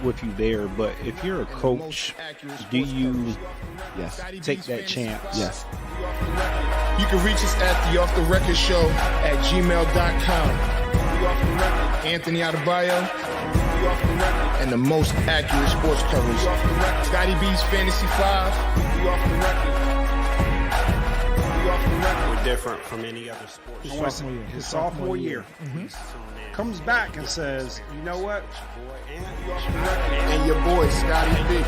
with you there, but if you're a coach, do you take that chance? Yes. You can reach us at the Off the Record Show at gmail.com. Anthony Adebayo, and the most accurate sports coverage. Scotty B's Fantasy 5. We're different from any other sport. His sophomore year. Comes back and says, you know what? And your boy, Scotty B.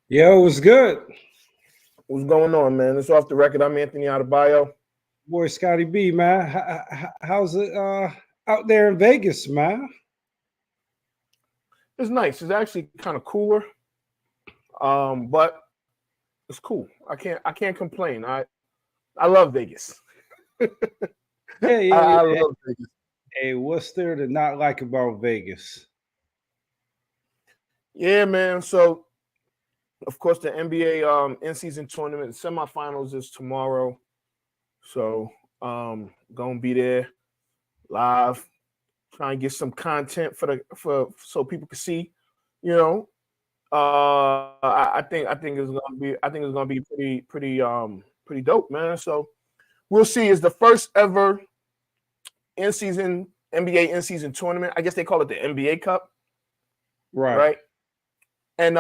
Yo, what's good? What's going on, man? It's Off the Record. I'm Anthony Adebayo. Boy, Scotty B, man. How's it out there in Vegas, man? It's nice. It's actually kind of cooler, but it's cool. I can't complain. I love Vegas. Hey, I love Vegas. Hey, what's there to not like about Vegas? Yeah, man. So, of course, the NBA in-season tournament semifinals is tomorrow. So, gonna be there live, trying to get some content for so people can see. You know, I think it's gonna be pretty dope, man. So we'll see. It's the first ever in-season NBA in-season tournament. I guess they call it the NBA Cup, right? And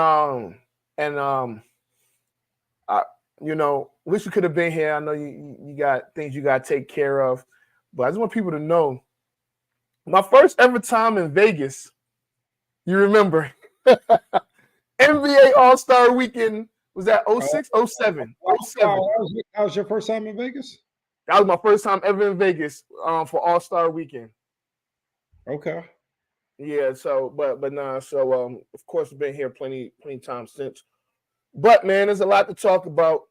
wish you could have been here. I know you got things you got to take care of, but I just want people to know my first ever time in Vegas. You remember NBA All-Star Weekend was that 06, 07? 07. That was your first time in Vegas? That was my first time ever in Vegas for All-Star Weekend. Okay. Yeah, so of course, I've been here plenty times since. But man, there's a lot to talk about.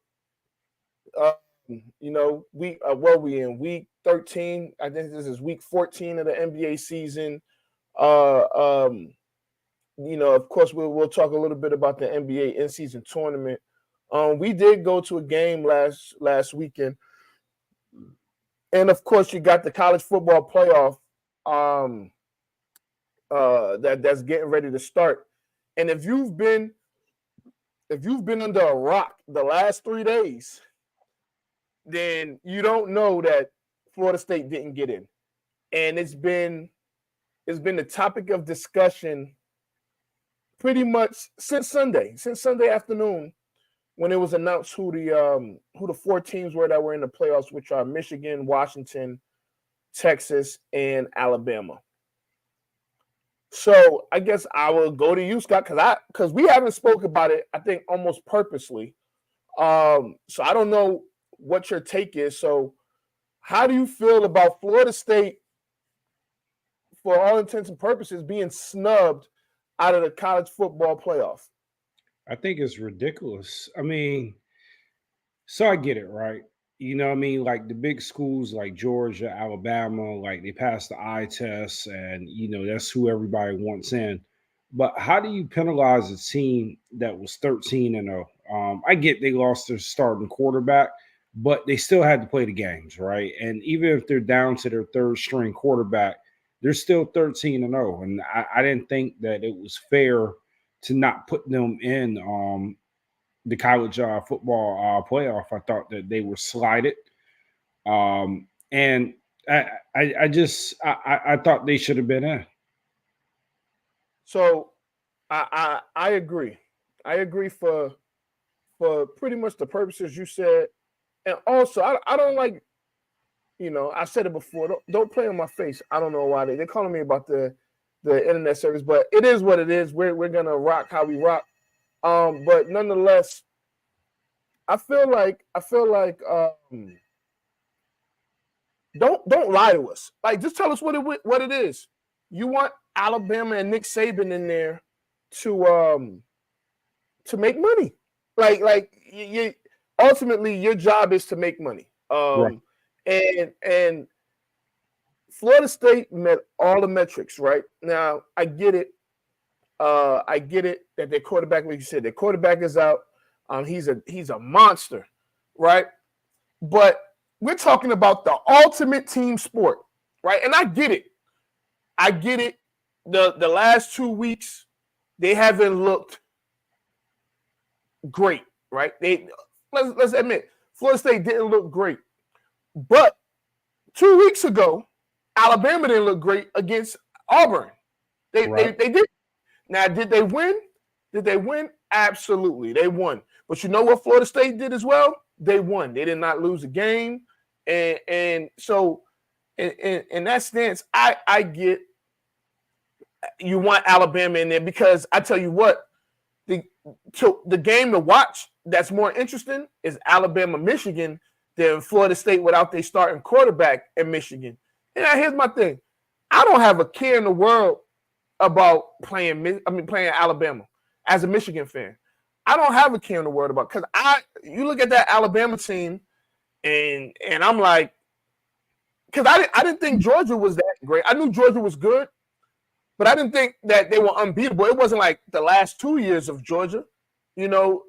We in week 13. I think this is week 14 of the NBA season. Of course, we'll talk a little bit about the NBA in-season tournament. We did go to a game last weekend, and of course, you got the college football playoff. That's getting ready to start. And if you've been under a rock the last 3 days, then you don't know that Florida State didn't get in. And it's been the topic of discussion pretty much since Sunday afternoon, when it was announced who the 4 teams were that were in the playoffs, which are Michigan, Washington, Texas, and Alabama. So I guess I will go to you, Scott, because we haven't spoke about it, I think, almost purposely. So I don't know what your take is. So how do you feel about Florida State, for all intents and purposes, being snubbed out of the college football playoff? I think it's ridiculous. I mean, so I get it, right? You know what I mean? Like the big schools like Georgia, Alabama, like they pass the eye test and, that's who everybody wants in. But how do you penalize a team that was 13-0? I get they lost their starting quarterback, but they still had to play the games, right? And even if they're down to their third string quarterback, they're still 13-0. And I didn't think that it was fair to not put them in the college football playoff. I thought that they were slighted. And I thought they should have been in. So I agree. I agree for pretty much the purposes you said. And also, I don't like, I said it before, don't play on my face. I don't know why they're calling me about the internet service, but it is what it is. We're going to rock how we rock. But nonetheless, I feel like don't lie to us. Like, just tell us what it is. You want Alabama and Nick Saban in there to make money. Like you ultimately your job is to make money. Right. And Florida State met all the metrics, right? Now I get it. I get it that their quarterback, like you said, their quarterback is out. He's a monster, right? But we're talking about the ultimate team sport, right? And I get it. The last 2 weeks, they haven't looked great, right? Let's admit, Florida State didn't look great. But 2 weeks ago, Alabama didn't look great against Auburn. They did. Now, did they win? Did they win? Absolutely, they won. But you know what Florida State did as well? They won. They did not lose a game, and so in that stance, I get you want Alabama in there because I tell you what, the game to watch that's more interesting is Alabama-Michigan than Florida State without their starting quarterback in Michigan. And now here's my thing: I don't have a care in the world about playing Alabama as a Michigan fan. I don't have a care in the world about because you look at that Alabama team and I'm like, because I didn't think Georgia was that great. I knew Georgia was good, but I didn't think that they were unbeatable. It wasn't like the last 2 years of Georgia. You know,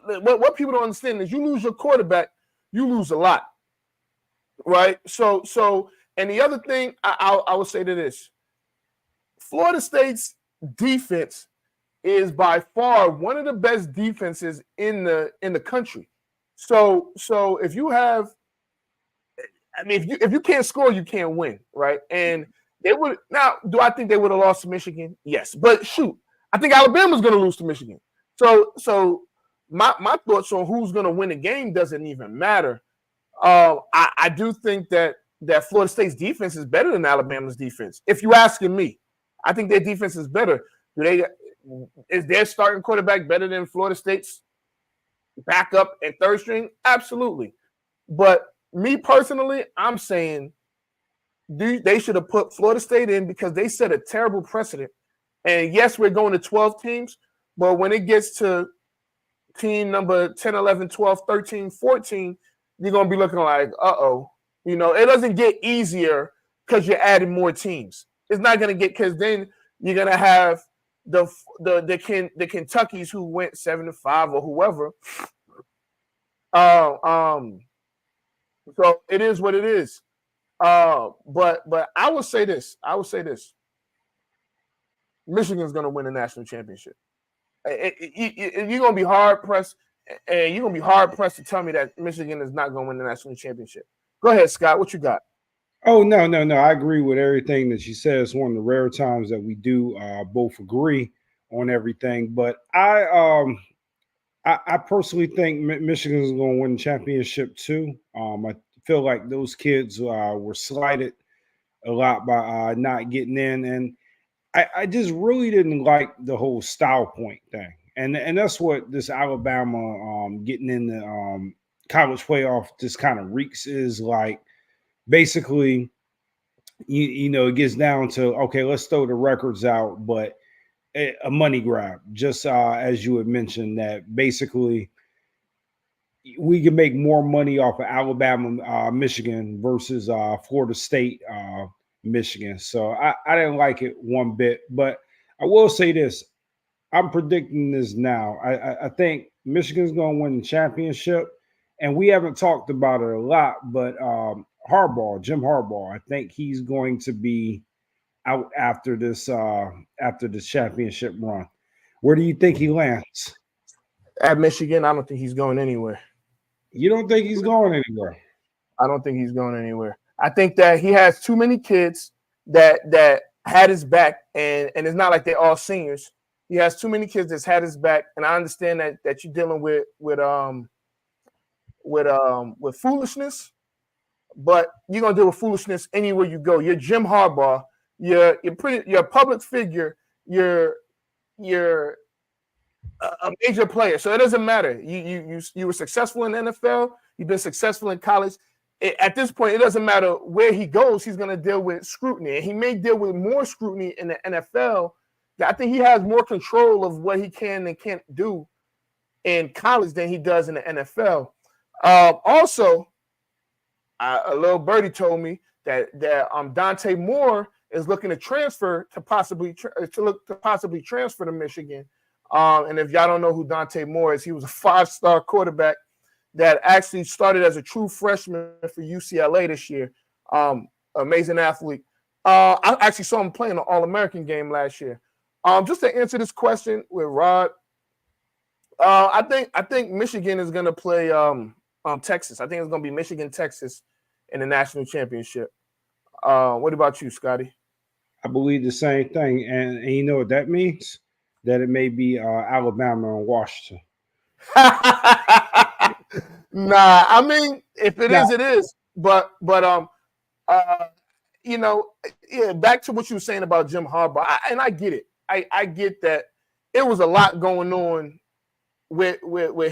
what people don't understand is you lose your quarterback, you lose a lot, right? So, and the other thing I would say to this, Florida State's defense is by far one of the best defenses in the country. So if you have, I mean, if you can't score, you can't win, right? And they would now. Do I think they would have lost to Michigan? Yes, but shoot, I think Alabama's going to lose to Michigan. So my thoughts on who's going to win the game doesn't even matter. I do think that Florida State's defense is better than Alabama's defense. If you're asking me, I think their defense is better. Is their starting quarterback better than Florida State's backup and third string? Absolutely. But me personally, I'm saying they should have put Florida State in because they set a terrible precedent. And yes, we're going to 12 teams, but when it gets to team number 10, 11, 12, 13, 14, you're going to be looking like, uh-oh. You know, it doesn't get easier because you're adding more teams. It's not going to get, because then you're going to have the Kentuckys who went 7-5 or whoever. So it is what it is. But I would say this. Michigan's going to win the national championship. You're going to be hard pressed, and you're going to be hard pressed to tell me that Michigan is not going to win the national championship. Go ahead, Scott. What you got? Oh, no. I agree with everything that you said. It's one of the rare times that we do both agree on everything. But I personally think Michigan is going to win the championship too. I feel like those kids were slighted a lot by not getting in, and I just really didn't like the whole style point thing, and that's what this Alabama getting in the college playoff just kind of reeks is like. Basically, you know, it gets down to, okay, let's throw the records out, but a money grab, just as you had mentioned, that basically we can make more money off of Alabama, Michigan versus Florida State, Michigan. So I didn't like it one bit, but I will say this. I'm predicting this now. I think Michigan's going to win the championship, and we haven't talked about it a lot, but Jim Harbaugh, I think he's going to be out after this championship run. Where do you think he lands? At Michigan, I don't think he's going anywhere. You don't think he's going anywhere? I don't think he's going anywhere. I think that he has too many kids that had his back, and it's not like they're all seniors. He has too many kids that's had his back, and I understand that you're dealing with foolishness. But you're gonna deal with foolishness anywhere you go. You're Jim Harbaugh. You're a public figure. You're a major player, so it doesn't matter. You were successful in the NFL. You've been successful in college. At this point, it doesn't matter where he goes. He's gonna deal with scrutiny, and he may deal with more scrutiny in the NFL. I think he has more control of what he can and can't do in college than he does in the NFL. Also. A little birdie told me that Dante Moore is looking to transfer to possibly transfer to Michigan. And if y'all don't know who Dante Moore is, he was a 5-star quarterback that actually started as a true freshman for UCLA this year. Amazing athlete. I actually saw him play in the All-American game last year. Just to answer this question with Rod, I think Michigan is going to play Texas. I think it's going to be Michigan, Texas in the national championship. What about you, Scotty? I believe the same thing, and you know what that means? That it may be Alabama and Washington. Nah, I mean, if it is, it is. But you know, yeah. Back to what you were saying about Jim Harbaugh, I get it. I get that it was a lot going on with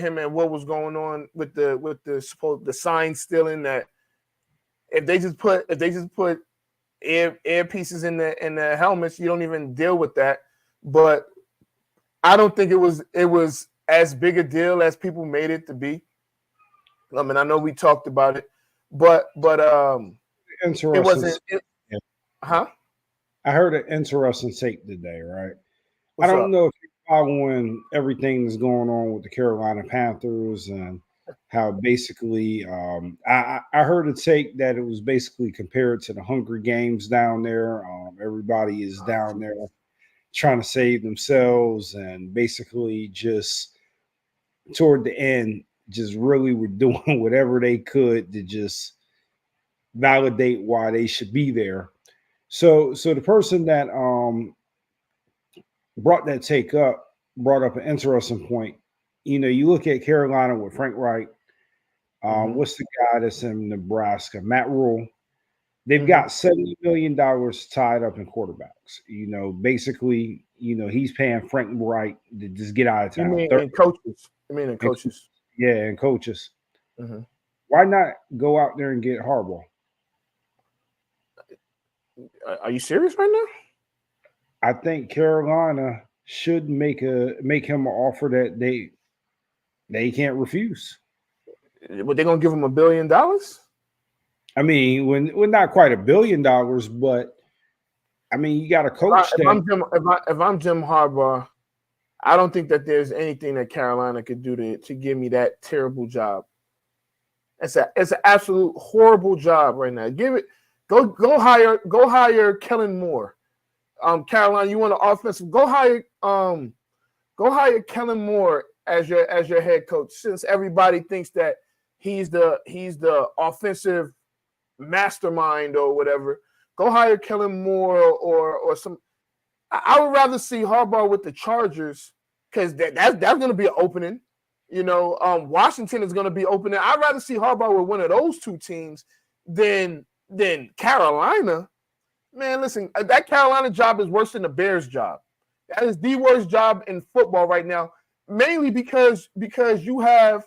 him and what was going on with the sign stealing. That if they just put earpieces in the helmets, you don't even deal with that. But I don't think it was as big a deal as people made it to be. I mean, I know we talked about it, but Interesting. it wasn't. Huh? I heard an interesting take today, right? What's I don't up? know if you're following everything that's going on with the Carolina Panthers and how basically I heard a take that it was basically compared to the Hunger Games down there. Everybody is down there trying to save themselves and basically just toward the end just really were doing whatever they could to just validate why they should be there. So the person that brought that take up brought up an interesting point. You know, you look at Carolina with Frank Wright. What's the guy that's in Nebraska? Matt Rule. They've got $70 million tied up in quarterbacks. You know, basically, you know, he's paying Frank Wright to just get out of town. You mean in coaches? In coaches? Yeah, and coaches. Why not go out there and get Harbaugh? Are you serious right now? I think Carolina should make him an offer that they can't refuse. But they're gonna give him $1 billion? I mean, when not quite $1 billion, but I mean, you got a coach if I'm Jim Harbaugh, I don't think that there's anything that Carolina could do to give me that terrible job. It's an absolute horrible job right now. Go hire Kellen Moore. Carolina, you want an offensive? Go hire Kellen Moore as your head coach. Since everybody thinks that he's the offensive mastermind or whatever, go hire Kellen Moore or some. I would rather see Harbaugh with the Chargers because that's going to be an opening. You know, Washington is going to be opening. I'd rather see Harbaugh with one of those two teams than Carolina. Man, listen, that Carolina job is worse than the Bears job. That is the worst job in football right now, mainly because you have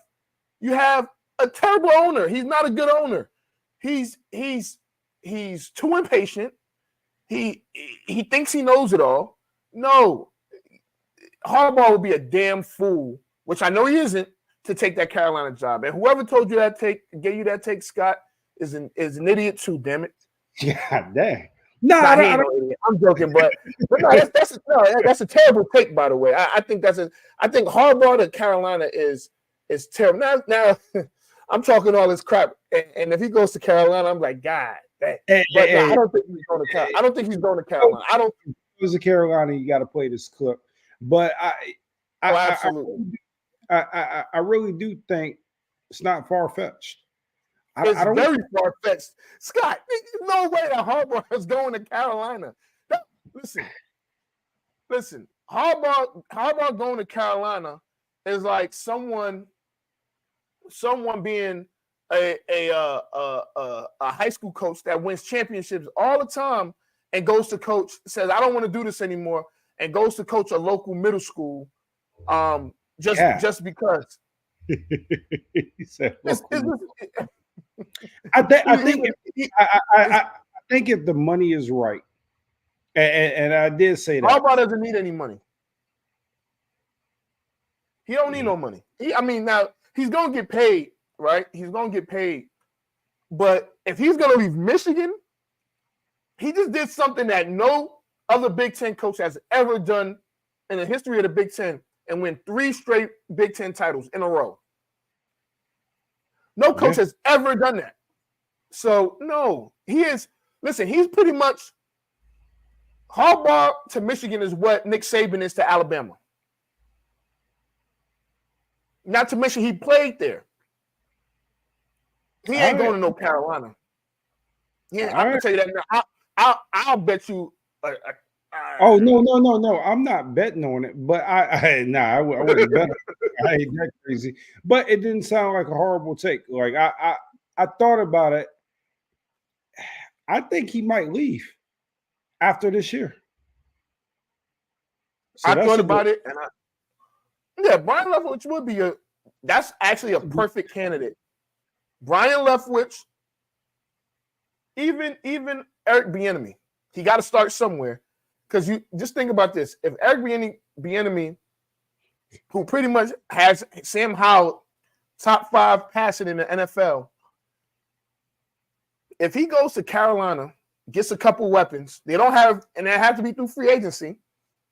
a terrible owner. He's not a good owner. He's too impatient. He thinks he knows it all. No, Harbaugh would be a damn fool, which I know he isn't, to take that Carolina job. And whoever told you gave you that take, Scott, is an idiot too. Damn it. God dang. No, I'm joking, but no, that's a terrible take, by the way. I think Harbaugh to Carolina is terrible. Now I'm talking all this crap, and if he goes to Carolina, I'm like, God, I don't think he's going to Carolina. I don't think he's going to Carolina. I don't. If it was a Carolina, you got to play this clip. But absolutely. I really do think it's not far fetched. It's very far-fetched. Scott, there's no way that Harbaugh is going to Carolina. Listen. Harbaugh going to Carolina is like someone being a high school coach that wins championships all the time and goes to coach, says, I don't want to do this anymore, and goes to coach a local middle school just because. He said, I think if the money is right, and I did say that Harbaugh doesn't need any money. He don't need no money. Now he's gonna get paid, right? He's gonna get paid, but if he's gonna leave Michigan he just did something that no other Big Ten coach has ever done in the history of the Big Ten and win 3 straight Big Ten titles in a row. No coach has ever done that. So, no, he is – listen, he's pretty much – Harbaugh to Michigan is what Nick Saban is to Alabama. Not to mention he played there. He ain't going to no Carolina. Yeah, I'm gonna tell you that now. I'll bet you. Oh no! I'm not betting on it, but I wouldn't bet. I ain't that crazy. But it didn't sound like a horrible take. Like I thought about it. I think he might leave after this year. So I thought about it, and Brian Leftwich would be that's actually a perfect candidate. Brian Leftwich, even Eric Bieniemy, he got to start somewhere. Because you just think about this: if Eric Bieniemy, who pretty much has Sam Howell top 5 passing in the NFL, if he goes to Carolina, gets a couple weapons, they have to be through free agency.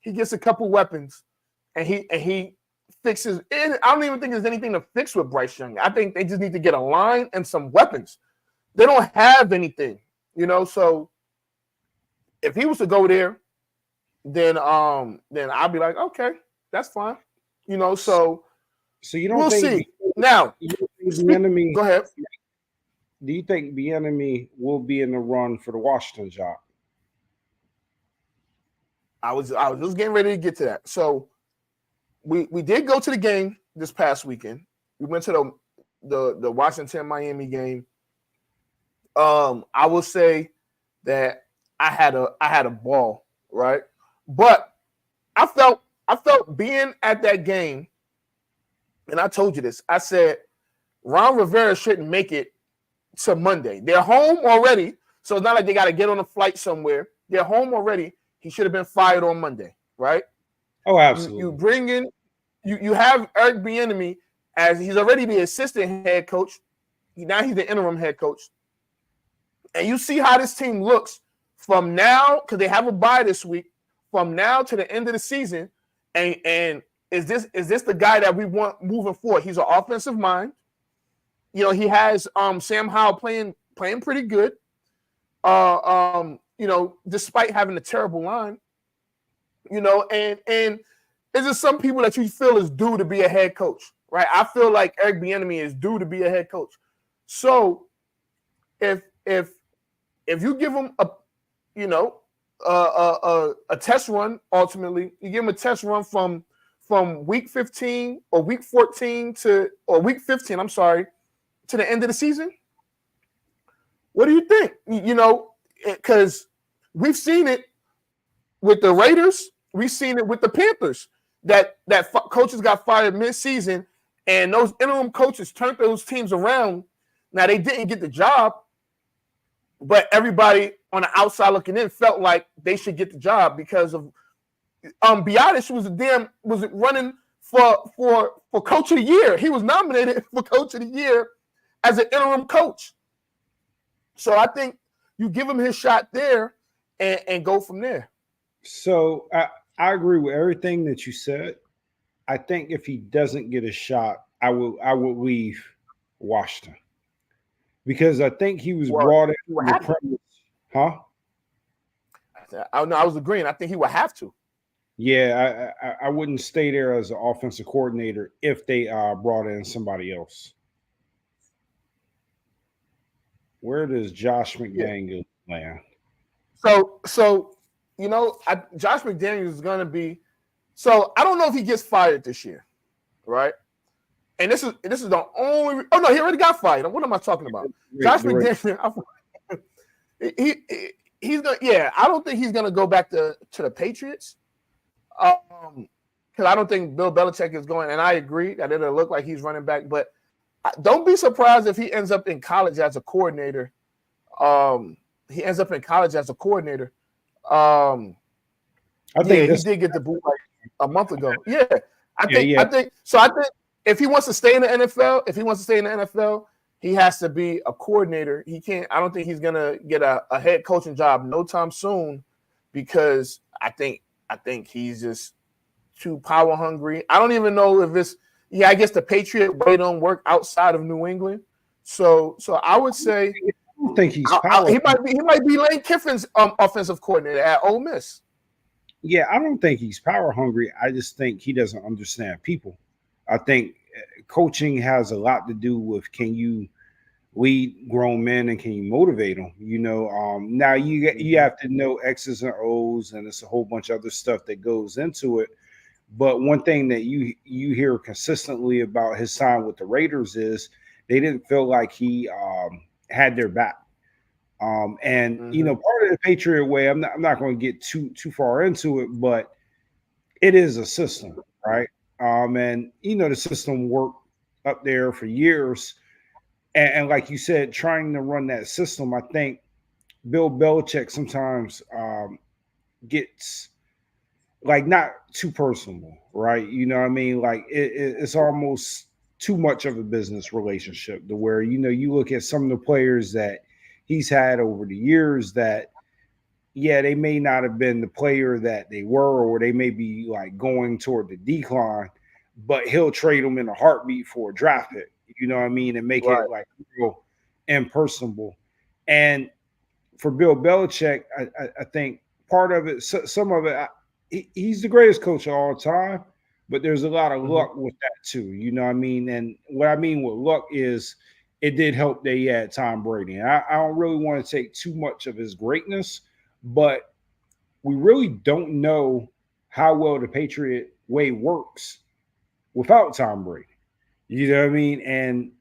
He gets a couple weapons, and he fixes. I don't even think there's anything to fix with Bryce Young. I think they just need to get a line and some weapons. They don't have anything, So if he was to go there, then I'll be like, okay, that's fine, So you don't we'll think see. Now, Bieniemy, go ahead. Do you think Bieniemy will be in the run for the Washington job? I was just getting ready to get to that. So we did go to the game this past weekend. We went to the Washington-Miami game. I will say that I had a ball, right? But I felt being at that game, and I told you this. I said Ron Rivera shouldn't make it to Monday. They're home already, so it's not like they got to get on a flight somewhere. They're home already. He should have been fired on Monday, right? Oh, absolutely. You bring in, you have Eric Bieniemy as he's already the assistant head coach. Now he's the interim head coach. And you see how this team looks from now, because they have a bye this week, from now to the end of the season. And is this the guy that we want moving forward? He's an offensive mind. He has Sam Howell playing pretty good. Despite having a terrible line. And is there some people that you feel is due to be a head coach, right? I feel like Eric Bieniemy is due to be a head coach. So if you give him a test run, ultimately, you give him a test run from week 15 or week 14 or week 15, I'm sorry, to the end of the season. What do you think? Because we've seen it with the Raiders, we've seen it with the Panthers, that coaches got fired mid-season, and those interim coaches turned those teams around. Now, they didn't get the job, but everybody on the outside looking in felt like they should get the job because of Biadasz was running for coach of the year. He was nominated for coach of the year as an interim coach. So I think you give him his shot there and go from there. So I agree with everything that you said. I think if he doesn't get a shot, I would leave Washington. Because I think he was brought in the premise. Huh? I was agreeing. I think he would have to. Yeah, I wouldn't stay there as an offensive coordinator if they brought in somebody else. Where does Josh McDaniels land? So Josh McDaniels is going to be. So I don't know if he gets fired this year, right? And this is the only. Oh no, he already got fired. What am I talking about? Josh McDaniels. He's gonna. Yeah, I don't think he's gonna go back to the Patriots. Because I don't think Bill Belichick is going. And I agree that it'll look like he's running back, but don't be surprised if he ends up in college as a coordinator. He ends up in college as a coordinator. I think he did get the boot like a month ago. I think so. I think if he wants to stay in the NFL, he has to be a coordinator. He can't. I don't think he's gonna get a head coaching job no time soon, because I think he's just too power hungry. I don't even know if it's. Yeah, I guess the Patriot way don't work outside of New England. So I would say I don't think he's power. He might be Lane Kiffin's offensive coordinator at Ole Miss. Yeah, I don't think he's power hungry. I just think he doesn't understand people. I think coaching has a lot to do with, can you lead grown men and can you motivate them? Now you have to know X's and O's, and it's a whole bunch of other stuff that goes into it. But one thing that you hear consistently about his time with the Raiders is they didn't feel like he had their back. Part of the Patriot way, I'm not going to get too far into it, but it is a system, right? And the system worked up there for years, and like you said, trying to run that system, I think Bill Belichick sometimes gets like not too personal, right? You know what I mean? Like it's almost too much of a business relationship to where, you look at some of the players that he's had over the years that, yeah, they may not have been the player that they were, or they may be like going toward the decline, but he'll trade them in a heartbeat for a draft pick, you know what I mean? And make it like real impersonable. And for Bill Belichick, I think part of it, some of it, he's the greatest coach of all time, but there's a lot of luck with that too. You know what I mean? And what I mean with luck is it did help that he had Tom Brady. And I don't really want to take too much of his greatness, but we really don't know how well the Patriot way works without Tom Brady. You know what I mean? And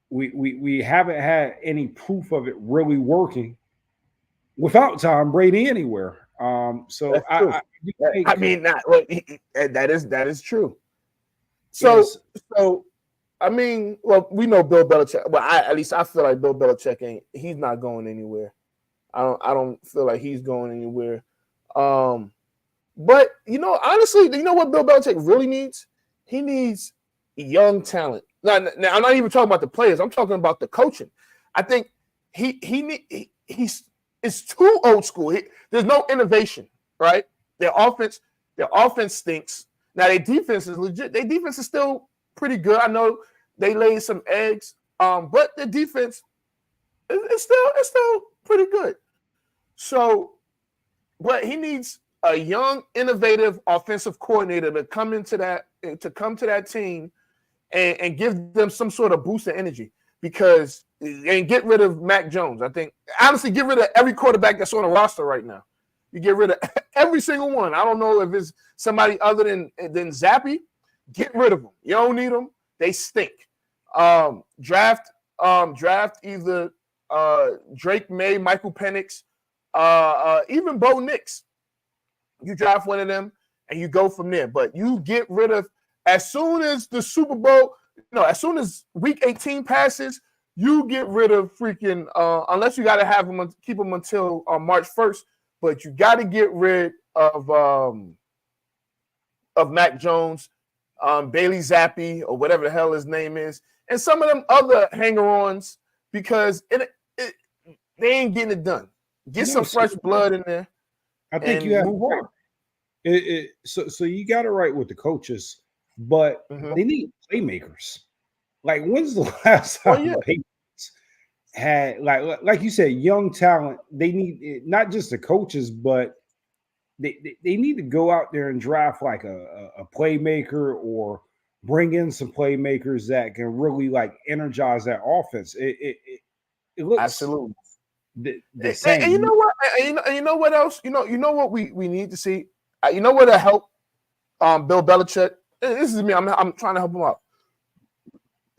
we haven't had any proof of it really working without Tom Brady anywhere. So that is true. So yes. So I mean, well, we know Bill Belichick. Well, at least I feel like Bill Belichick he's not going anywhere. I don't feel like he's going anywhere. But honestly, you know what Bill Belichick really needs? He needs young talent. Now I'm not even talking about the players. I'm talking about the coaching. I think he's too old school. There's no innovation, right? Their offense stinks. Now their defense is legit. Their defense is still pretty good. I know they laid some eggs, but the defense is still pretty good. So, but he needs a young, innovative offensive coordinator to come to that team and give them some sort of boost of energy, and get rid of Mac Jones. I think honestly, get rid of every quarterback that's on the roster right now. You get rid of every single one. I don't know if it's somebody other than Zappy. Get rid of them. You don't need them. They stink. Draft either Drake May, Michael Penix, even Bo Nix. You draft one of them and you go from there. But you get rid of, as soon as the Super Bowl, as soon as week 18 passes, you get rid of freaking, unless you got to have them, keep them until March 1st, but you got to get rid of Mac Jones, Bailey Zappi, or whatever the hell his name is, and some of them other hanger-ons, because they ain't getting it done. Get some fresh blood in there. I think you have move on. So you got it right with the coaches, but they need playmakers. Like, when's the last time the Patriots had, like you said, young talent? They need not just the coaches, but they need to go out there and draft like a playmaker, or bring in some playmakers that can really like energize that offense. It looks absolutely the same. And you know what? And you know what else? You know what we need to see. You know what to help Bill Belichick. This is me. I'm trying to help him out.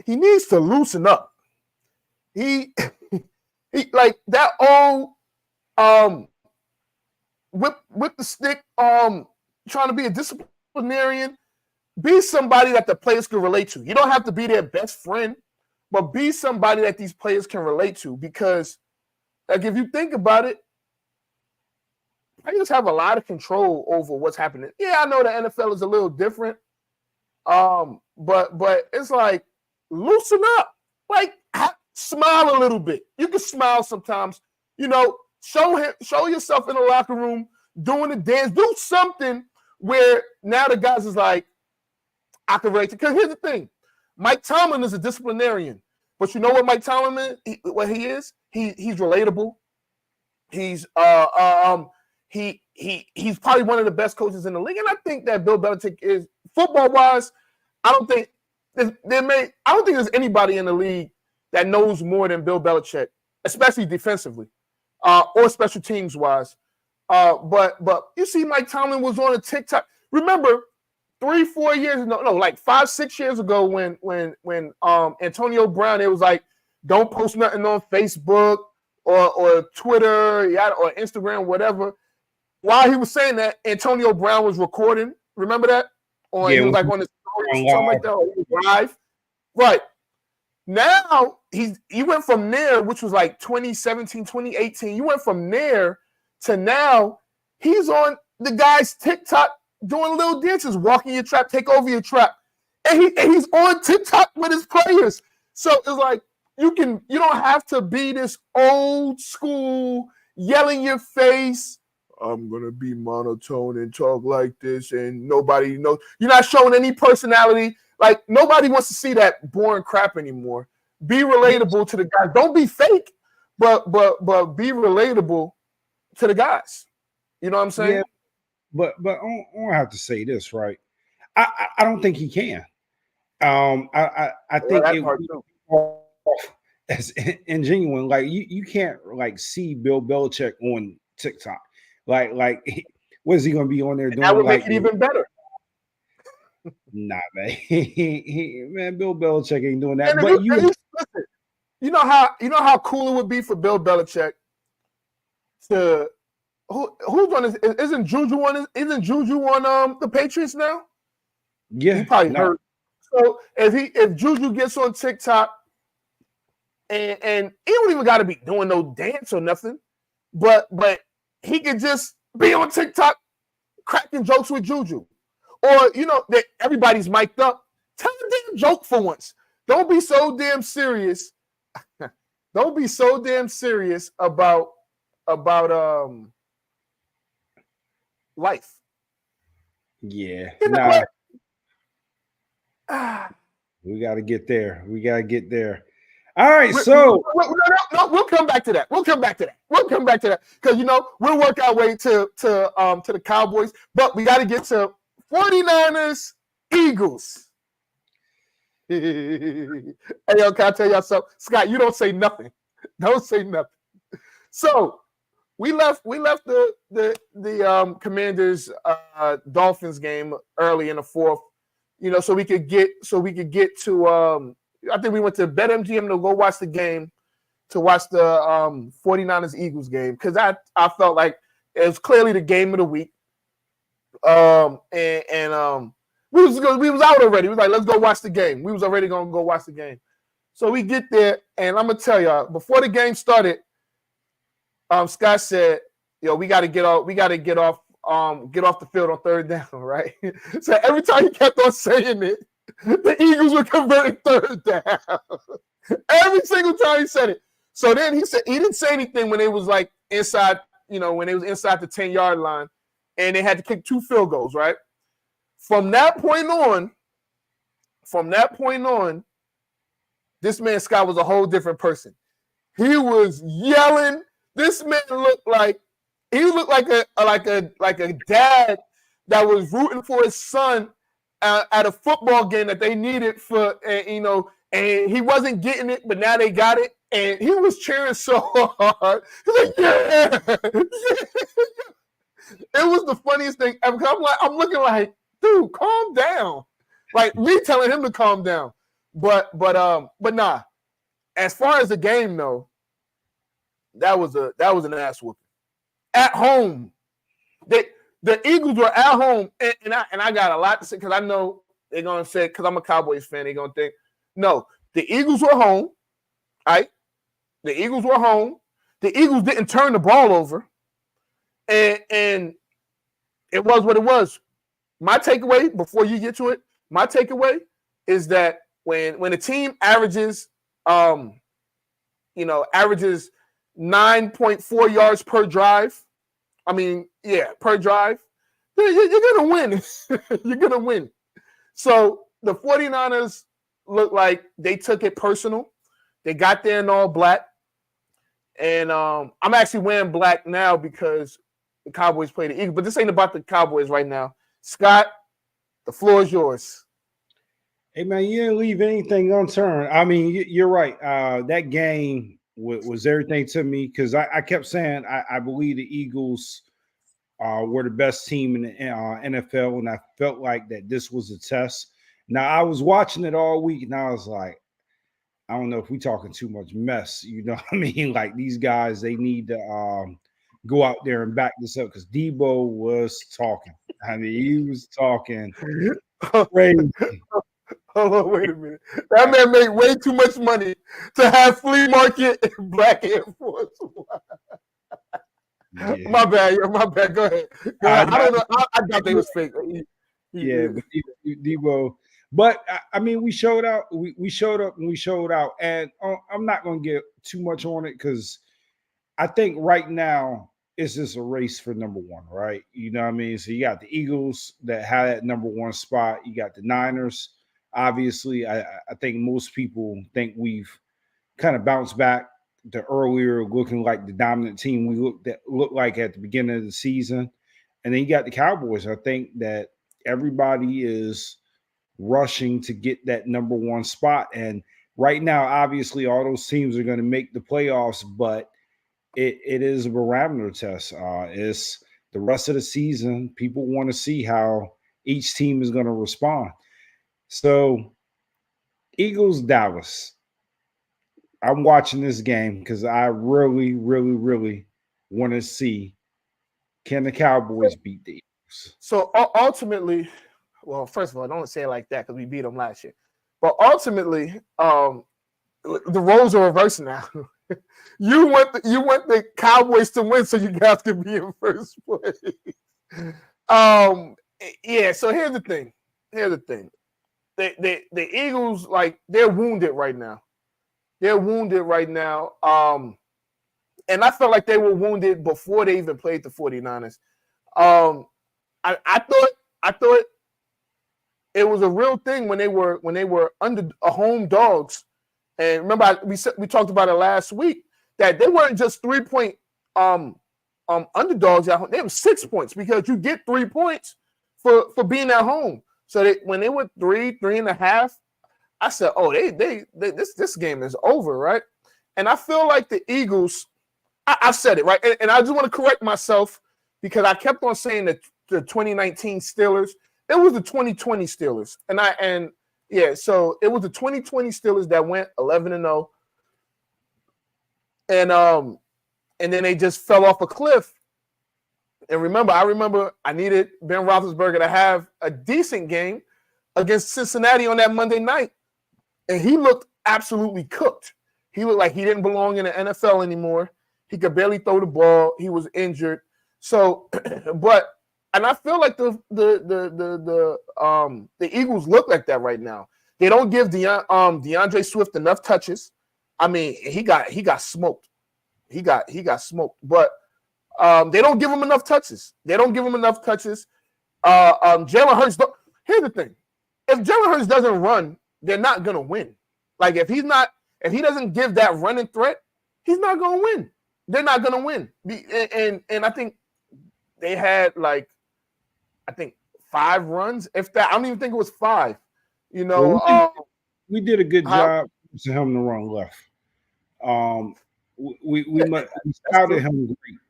He needs to loosen up. He like that old whip the stick, trying to be a disciplinarian. Be somebody that the players can relate to. You don't have to be their best friend, but be somebody that these players can relate to. Because, like, if you think about it, players have a lot of control over what's happening. Yeah, I know the NFL is a little different, but it's like, loosen up. Like, smile a little bit. You can smile sometimes. You know, show yourself in the locker room doing the dance. Do something where now the guys is like, I can relate to. Because here's the thing, Mike Tomlin is a disciplinarian, but you know what Mike Tomlin is? What he is? He's relatable. He's he's probably one of the best coaches in the league, and I think that Bill Belichick is football wise. I don't think there's anybody in the league that knows more than Bill Belichick, especially defensively, or special teams wise. But you see, Mike Tomlin was on a TikTok. Remember, 3-4 years ago, no, like 5-6 years ago, when Antonio Brown, it was like, don't post nothing on Facebook or Twitter or Instagram, whatever. While he was saying that, Antonio Brown was recording. Remember that? Or he was like on his story or something like that. Or he was live. Right. Now he went from there, which was like 2017, 2018. You went from there to now he's on the guy's TikTok doing little dances, walking your trap, take over your trap. And he's on TikTok with his players. So it's like you don't have to be this old school, yell in your face, I'm gonna be monotone and talk like this, and nobody knows. You're not showing any personality. Like nobody wants to see that boring crap anymore. Be relatable to the guys. Don't be fake, but be relatable to the guys. You know what I'm saying? Yeah, but I have to say this, right? I don't think he can. I think it would be as ingenuine. Like you can't like see Bill Belichick on TikTok. Like what is he going to be on there doing? That would make it even better. Nah, man. Man, Bill Belichick ain't doing that. And but listen, you know how cool it would be for Bill Belichick to who's on this? Isn't Juju on the Patriots now? Yeah, he probably hurt. So if Juju gets on TikTok and he don't even got to be doing no dance or nothing, but he could just be on TikTok cracking jokes with Juju. Or, that everybody's mic'd up. Tell a damn joke for once. Don't be so damn serious. Don't be so damn serious about life. Yeah. Nah. We got to get there. All right, so no, we'll come back to that. Because we'll work our way to the Cowboys, but we got to get to 49ers, Eagles. Hey, yo, can I tell y'all something? Scott, you don't say nothing. Don't say nothing. So we left the Commanders Dolphins game early in the fourth, so we could get to I think we went to BetMGM to go watch the game, to watch the 49ers Eagles game, because I felt like it was clearly the game of the week. We was out already. We was like, let's go watch the game. We was already gonna go watch the game. So we get there, and I'm gonna tell y'all, before the game started, Scott said, we gotta get off the field on third down, right? So every time he kept on saying it, the Eagles were converting third down. Every single time he said it. So then he didn't say anything when it was like inside, when it was inside the 10-yard line, and they had to kick 2 field goals, right? From that point on, this man Scott was a whole different person. He was yelling. This man looked like a dad that was rooting for his son at a football game that they needed for, and he wasn't getting it, but now they got it, and he was cheering so hard. He's like, yeah. It was the funniest thing ever. I'm looking like, dude, calm down. Like me telling him to calm down. But nah. As far as the game though, that was an ass whooping. At home. The Eagles were at home, and I got a lot to say because I know they're gonna say, because I'm a Cowboys fan, they're gonna think, no, the Eagles were home. Right? The Eagles were home. The Eagles didn't turn the ball over. And it was what it was. My takeaway, before you get to it, my takeaway is that when a team averages averages 9.4 yards per drive. Per drive. You're going to win. You're going to win. So the 49ers look like they took it personal. They got there in all black. And I'm actually wearing black now because the Cowboys play the Eagles. But this ain't about the Cowboys right now. Scott, the floor is yours. Hey, man, you didn't leave anything unturned. I mean, you're right. That game was everything to me because I kept saying I believe the Eagles were the best team in the NFL, and I felt like that this was a test. Now, I was watching it all week, and I was like, I don't know if we're talking too much mess. You know what I mean? Like, these guys, they need to go out there and back this up because Debo was talking. I mean, he was talking crazy. Hold on, wait a minute. That man made way too much money to have flea market and black Air Force. Yeah. My bad. Go ahead. I don't know. I thought they was fake. But Debo. But I mean, we showed out. We showed up and we showed out. And I'm not going to get too much on it because I think right now it's just a race for number one, right? You know what I mean? So you got the Eagles that had that number one spot. You got the Niners. Obviously, I think most people think we've kind of bounced back to earlier looking like the dominant team we looked like at the beginning of the season. And then you got the Cowboys. I think that everybody is rushing to get that number one spot. And right now, obviously, all those teams are going to make the playoffs, but it is a barometer test. It's the rest of the season. People want to see how each team is going to respond. So, Eagles, Dallas. I'm watching this game because I really, really, really want to see, can the Cowboys beat the Eagles? So, ultimately, well, first of all, don't say it like that because we beat them last year. But ultimately, the roles are reversed now. You want the Cowboys to win so you guys can be in first place. Yeah, so here's the thing. The Eagles, like, they're wounded right now. And I felt like they were wounded before they even played the 49ers. I thought it was a real thing when they were under home dogs. And remember, we talked about it last week that they weren't just 3-point underdogs at home. They were 6 points because you get 3 points for being at home. So when they were 3.5, I said, "Oh, this game is over, right?" And I feel like the Eagles. I said it right, and I just want to correct myself because I kept on saying that the 2019 Steelers. It was the 2020 Steelers, so it was the 2020 Steelers that went 11-0, and then they just fell off a cliff. And I remember I needed Ben Roethlisberger to have a decent game against Cincinnati on that Monday night. And he looked absolutely cooked. He looked like he didn't belong in the NFL anymore. He could barely throw the ball. He was injured. So, and I feel like the Eagles look like that right now. They don't give DeAndre Swift enough touches. I mean, he got smoked. He got smoked. But they don't give him enough touches. Jalen Hurts. Here's the thing: if Jalen Hurts doesn't run, they're not gonna win. Like if he doesn't give that running threat, he's not gonna win. They're not gonna win. And I think they had 5 runs. If that, I don't even think it was 5. We did a good job to him to run left. We scouted him great.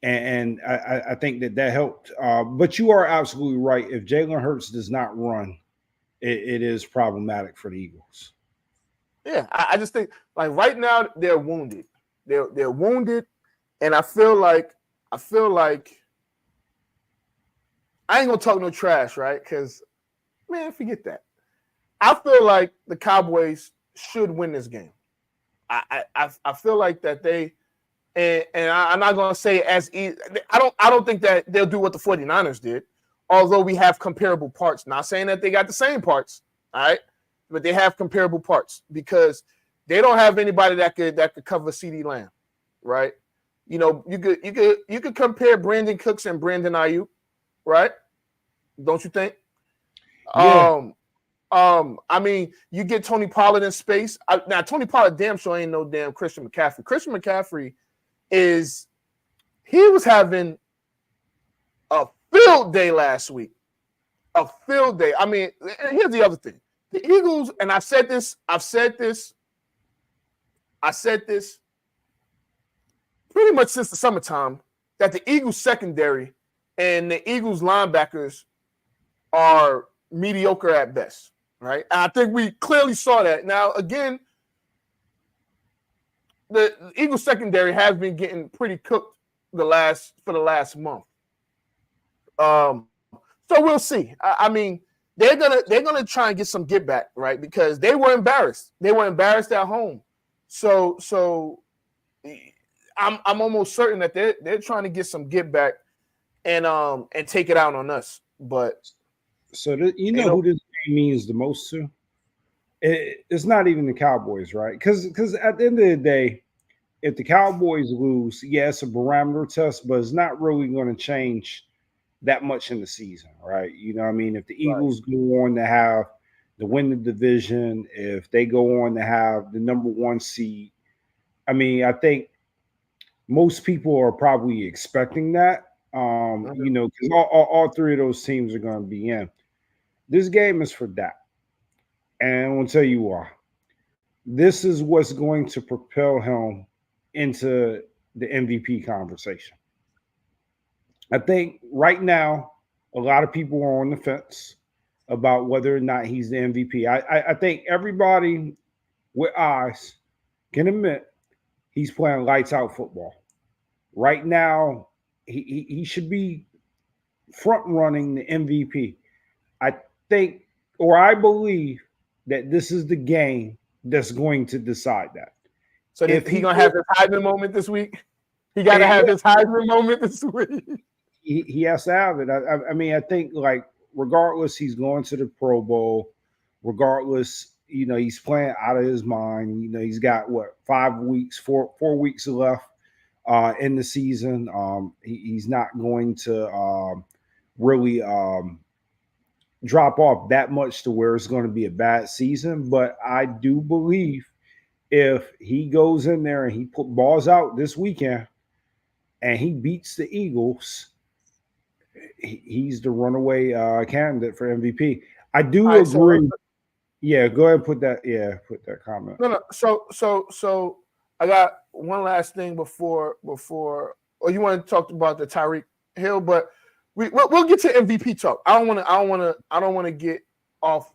And I think that helped. But you are absolutely right. If Jalen Hurts does not run, it is problematic for the Eagles. Yeah, I just think right now they're wounded. They're wounded, and I feel like I ain't gonna talk no trash, right? Because man, forget that. I feel like the Cowboys should win this game. I feel like that they. And I'm not going to say as easy. I don't think that they'll do what the 49ers did, although we have comparable parts. Not saying that they got the same parts, all right? But they have comparable parts because they don't have anybody that could cover CeeDee Lamb, right? You know, you could compare Brandon Cooks and Brandon Ayuk, right? Don't you think? Yeah. I mean, you get Tony Pollard in space. Now, Tony Pollard damn sure ain't no damn Christian McCaffrey. Christian McCaffrey he was having a field day last week. A field day. I mean, and here's the other thing. The Eagles, and I've said this pretty much since the summertime, that the Eagles secondary and the Eagles linebackers are mediocre at best, right? And I think we clearly saw that. Now, again, the Eagles secondary has been getting pretty cooked for the last month. So we'll see. I mean, they're gonna try and get some get back, right? Because they were embarrassed. They were embarrassed at home. So I'm almost certain that they're trying to get some get back and take it out on us. But so you know who this game means the most to? It's not even the Cowboys, right? Because at the end of the day, if the Cowboys lose, yeah, it's a barometer test, but it's not really going to change that much in the season, right? You know what I mean? If the Eagles go on to win the division, if they go on to have the number 1 seed, I mean, I think most people are probably expecting that. You know, because all 3 of those teams are going to be in. This game is for that. And I'm going to tell you why. This is what's going to propel him into the MVP conversation. I think right now, a lot of people are on the fence about whether or not he's the MVP. I think everybody with eyes can admit he's playing lights out football. Right now, he should be front running the MVP. I think, or I believe, that this is the game that's going to decide that. So if he's gonna have his Heisman moment this week, he got to have his Heisman moment this week. He has to have it. I mean, I think, like, regardless, he's going to the Pro Bowl. Regardless, you know, he's playing out of his mind. You know, he's got 4 weeks left in the season. He's not going to really drop off that much to where it's going to be a bad season. But I do believe if he goes in there and he put balls out this weekend and he beats the Eagles, he's the runaway candidate for MVP. I do agree. Yeah, go ahead and put that comment. No. So I got one last thing before, or you want to talk about the Tyreek Hill, but we'll get to MVP talk. I don't want to get off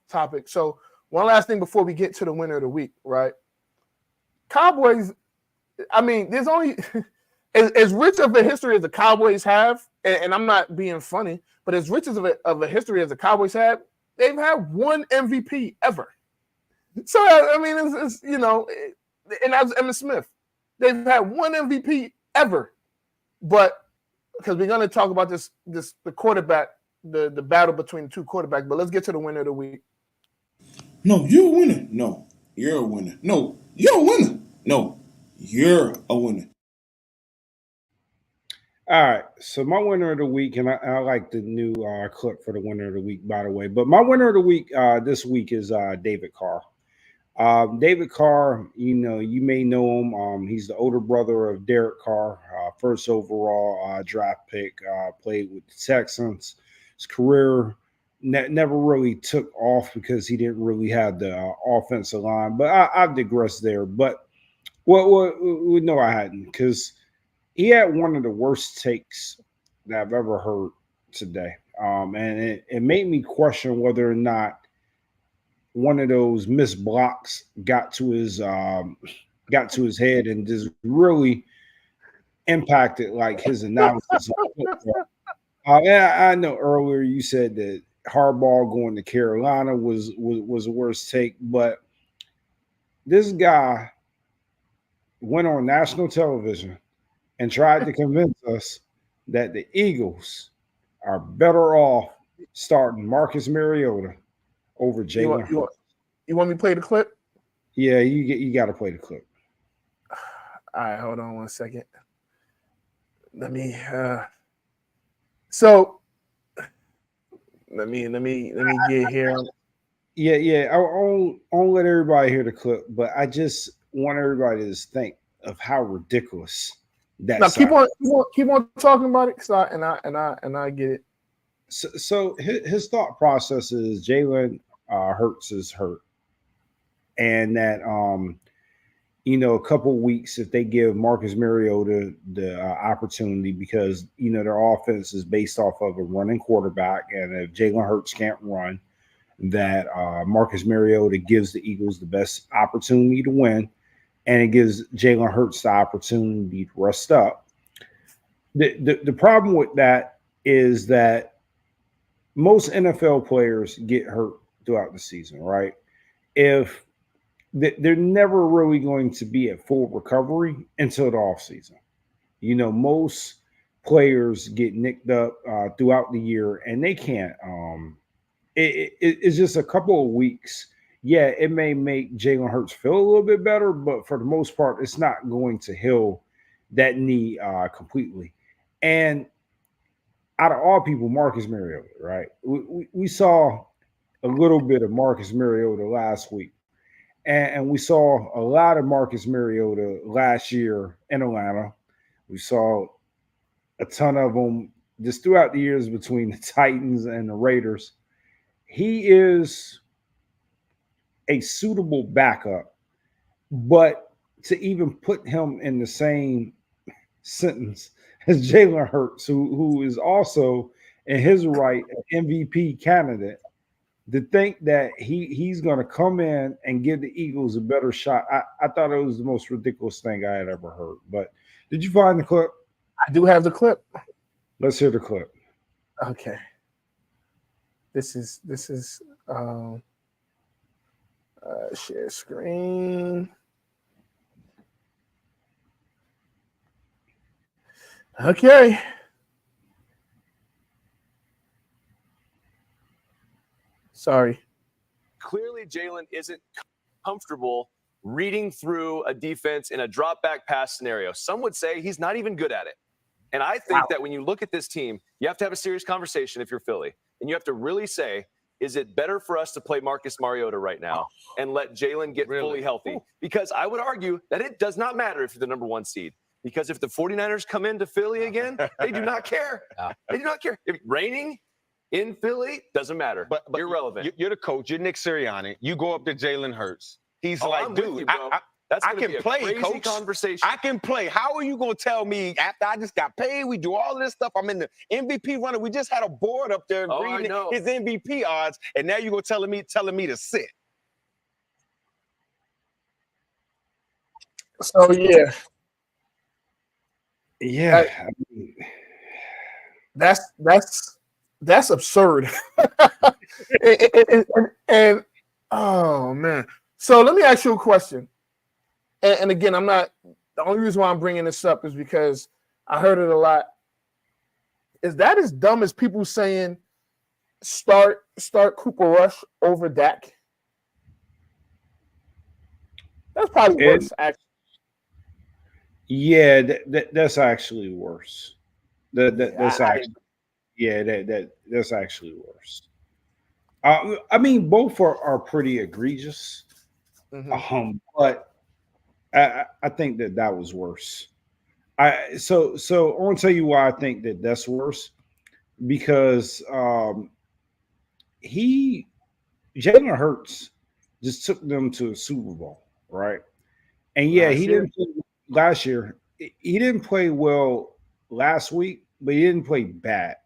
topic. So one last thing before we get to the winner of the week, right? Cowboys. I mean, there's only as rich of a history as the Cowboys have, and I'm not being funny, but as rich of a history as the Cowboys have, they've had 1 MVP ever. So I mean, it's you know, and that was Emmitt Smith. They've had 1 MVP ever, but because we're going to talk about the quarterback, the battle between the 2 quarterbacks. But let's get to the winner of the week. No, you're a winner. No, you're a winner. No, you're a winner. No, you're a winner. All right, so my winner of the week, and I like the new clip for the winner of the week, by the way. But my winner of the week this week is David Carr. David Carr, you know, you may know him. He's the older brother of Derek Carr, first overall draft pick, played with the Texans. His career never really took off because he didn't really have the offensive line. But I digress there. But no, I hadn't, because he had one of the worst takes that I've ever heard today. And it made me question whether or not one of those missed blocks got to his head and just really impacted like his analysis. I know earlier you said that Harbaugh going to Carolina was a worst take, but this guy went on national television and tried to convince us that the Eagles are better off starting Marcus Mariota over Jalen Hurts. You want me to play the clip? Yeah, you got to play the clip. All right, hold on 1 second. Let me so let me get here. Yeah. I won't let everybody hear the clip, but I just want everybody to just think of how ridiculous that. Now keep on talking about it, and I get it. So his thought process is Jalen Hurts is hurt, and that a couple weeks if they give Marcus Mariota the opportunity, because their offense is based off of a running quarterback, and if Jalen Hurts can't run, that Marcus Mariota gives the Eagles the best opportunity to win, and it gives Jalen Hurts the opportunity to rest up. The problem with that is that most NFL players get hurt throughout the season, right? If they're never really going to be at full recovery until the offseason. Most players get nicked up throughout the year, and they can't. It's just a couple of weeks. Yeah, it may make Jalen Hurts feel a little bit better, but for the most part, it's not going to heal that knee completely. And out of all people, Marcus Mariota, right? We saw a little bit of Marcus Mariota last week. And we saw a lot of Marcus Mariota last year in Atlanta. We saw a ton of them just throughout the years between the Titans and the Raiders. He is a suitable backup, but to even put him in the same sentence as Jalen Hurts, who is also in his right an MVP candidate, to think that he's going to come in and give the Eagles a better shot, I thought it was the most ridiculous thing I had ever heard. But did you find the clip? I do have the clip. Let's hear the clip. Okay. This is share screen. Okay. Sorry. Clearly, Jalen isn't comfortable reading through a defense in a drop back pass scenario. Some would say he's not even good at it. And I think that when you look at this team, you have to have a serious conversation if you're Philly. And you have to really say, is it better for us to play Marcus Mariota right now and let Jalen get fully healthy? Because I would argue that it does not matter if you're the number 1 seed. Because if the 49ers come into Philly again, they do not care. They do not care. If raining in Philly doesn't matter. But irrelevant. You're the coach. You're Nick Sirianni. You go up to Jalen Hurts. He's like, I'm dude, that's I can be a play, crazy coach. Conversation. I can play. How are you going to tell me after I just got paid? We do all of this stuff. I'm in the MVP runner. We just had a board up there reading his MVP odds, and now you're going to telling me to sit. So yeah, that's absurd. and oh man. So let me ask you a question. And again, the only reason why I'm bringing this up is because I heard it a lot. Is that as dumb as people saying start Cooper Rush over Dak? That's probably worse, actually. Yeah, that's actually worse. That's actually worse. I mean, both are pretty egregious. Mm-hmm. But I think that was worse. So I want to tell you why I think that's worse, because Jalen Hurts just took them to a Super Bowl, right? And yeah, he didn't play last year. He didn't play well last week, but he didn't play bad.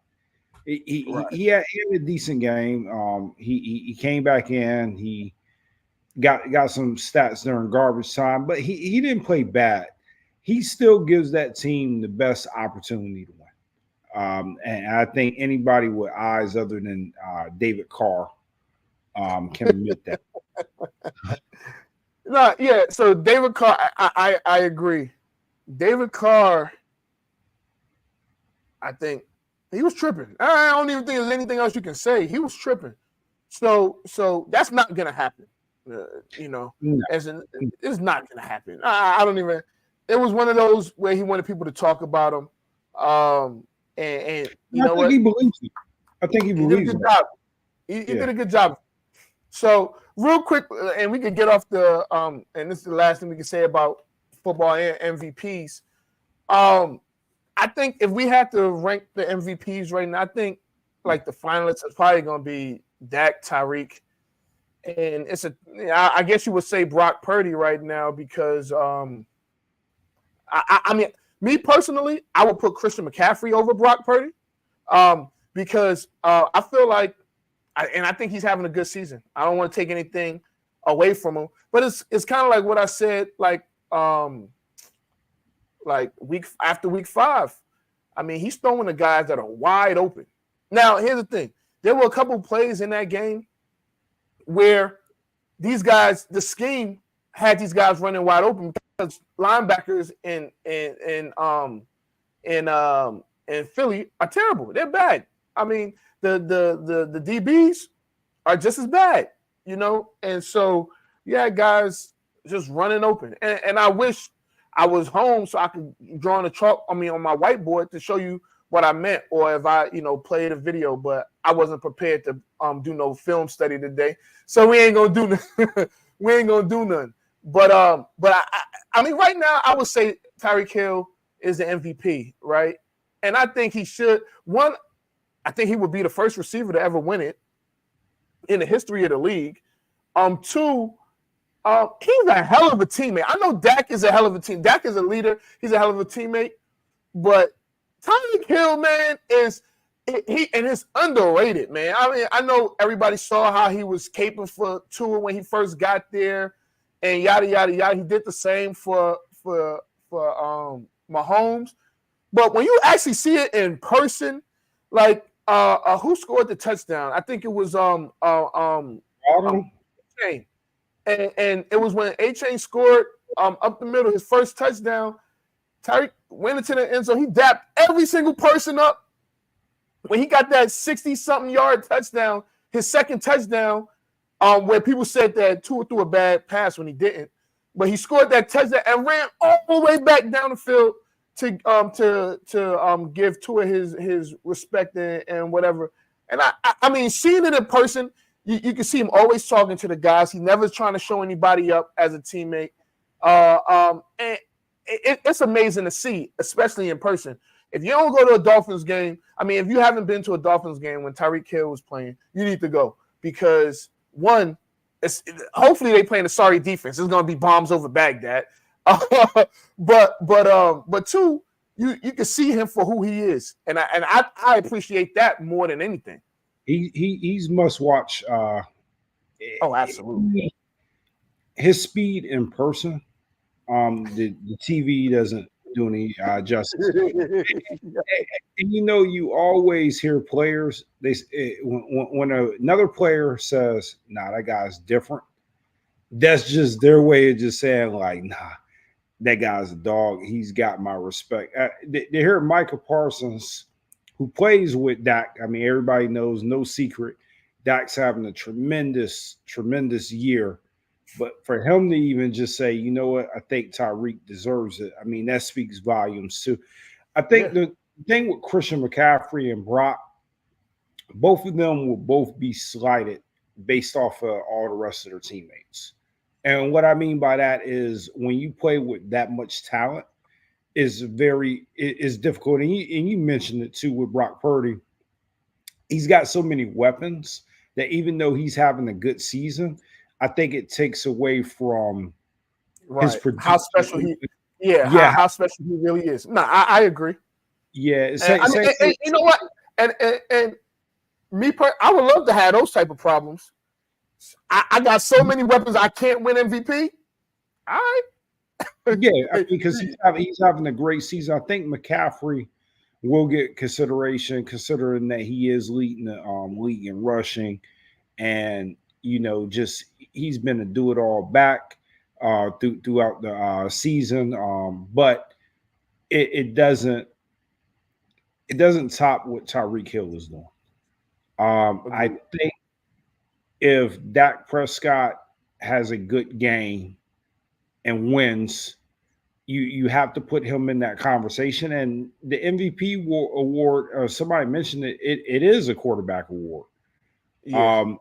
He had a decent game. He came back in. He got some stats during garbage time, but he didn't play bad. He still gives that team the best opportunity to win. And I think anybody with eyes other than David Carr can admit that. No, yeah. So David Carr, I agree. David Carr, I think he was tripping. I don't even think there's anything else you can say. He was tripping. So that's not gonna happen. No. It's not going to happen. I don't even. It was one of those where he wanted people to talk about him. And you know what? He believes it. I think he believes it. He did a good job. So real quick, and we can get off the and this is the last thing we can say about football and MVPs. I think if we had to rank the MVPs right now, I think like the finalists is probably going to be Dak, Tyreek, and I guess you would say Brock Purdy right now because I mean, me personally, I would put Christian McCaffrey over Brock Purdy because I feel like, and I think he's having a good season. I don't want to take anything away from him, but it's kind of like what I said, like after week 5. I mean, he's throwing the guys that are wide open. Now, here's the thing. There were a couple plays in that game where these guys, the scheme had these guys running wide open because linebackers in Philly are terrible. They're bad. I mean, the DBs are just as bad, and so guys just running open. And I wish I was home so I could draw on on my whiteboard to show you what I meant, or if I, played a video, but I wasn't prepared to do no film study today. So we ain't gonna do nothing. But I mean, right now I would say Tyreek Hill is the MVP, right? And I think he should. One, I think he would be the first receiver to ever win it in the history of the league. Two, he's a hell of a teammate. I know Dak is a hell of a team. Dak is a leader. He's a hell of a teammate. But Tyreek Hill, man, is underrated, man. I mean, I know everybody saw how he was caping for Tua when he first got there, and yada yada yada. He did the same for Mahomes. But when you actually see it in person, like who scored the touchdown? I think it was A-Chain. And it was when A-Chain scored up the middle, his first touchdown. Tyreek went into the end zone. He dapped every single person up. When he got that 60-something yard touchdown, his second touchdown, where people said that Tua threw a bad pass when he didn't. But he scored that touchdown and ran all the way back down the field to give Tua his respect and whatever. And I mean, seeing it in person, you can see him always talking to the guys. He never trying to show anybody up as a teammate. And it's amazing to see, especially in person. If you don't go to a Dolphins game, I mean, if you haven't been to a Dolphins game when Tyreek Hill was playing, you need to go because one, hopefully they playing a sorry defense. It's going to be bombs over Baghdad. But two, you can see him for who he is, and I appreciate that more than anything. He's must watch. Oh, absolutely. His speed in person, the TV doesn't do any justice. And you always hear players. When another player says, "Nah, that guy's different," that's just their way of just saying, like, "Nah, that guy's a dog. He's got my respect." They hear Micah Parsons, who plays with Dak. I mean, everybody knows, no secret, Dak's having a tremendous, tremendous year. But for him to even just say, you know what, I think Tyreek deserves it. I mean, that speaks volumes too. I think the thing with Christian McCaffrey and Brock, both of them will both be slighted based off of all the rest of their teammates. And what I mean by that is when you play with that much talent, is difficult. And you mentioned it too with Brock Purdy. He's got so many weapons that even though he's having a good season, I think it takes away from his how special how special he really is. No, I agree. Yeah, and you know what? And me, I would love to have those type of problems. I got so many weapons, I can't win MVP. All right. Yeah, because he's having a great season. I think McCaffrey will get consideration, considering that he is leading the league in rushing, and just he's been a do-it-all back throughout the season. But it doesn't top what Tyreek Hill is doing. I think if Dak Prescott has a good game and wins, you have to put him in that conversation. And the MVP award, somebody mentioned it, it is a quarterback award. Yeah.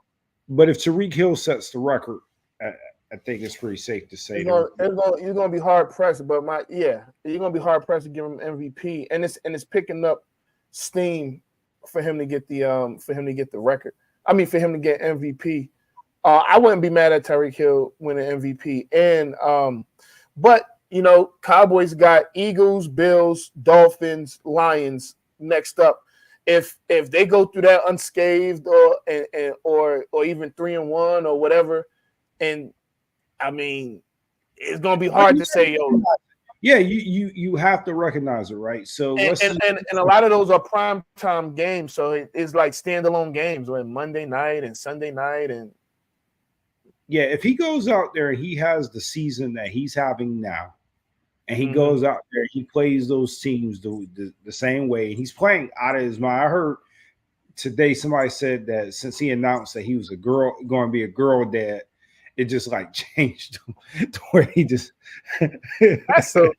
But if Tyreek Hill sets the record, I think it's pretty safe to say you're gonna be hard pressed. But you're gonna be hard pressed to give him MVP, and it's picking up steam for him to get the record. I mean, for him to get MVP. I wouldn't be mad at Tyreek Hill winning MVP. And but you know, Cowboys got Eagles, Bills, Dolphins, Lions next up. If they go through that unscathed or even 3-1 or whatever, and I mean, it's gonna be hard to say, yo. Yeah, you have to recognize it, right? So and a lot of those are prime time games, so it's like standalone games, like Monday night and Sunday night, and yeah, if he goes out there and he has the season that he's having now, and he goes out there, he plays those teams the same way, and he's playing out of his mind. I heard today somebody said that since he announced that he was going to be a girl dad, it just like changed him to where he just. That's so.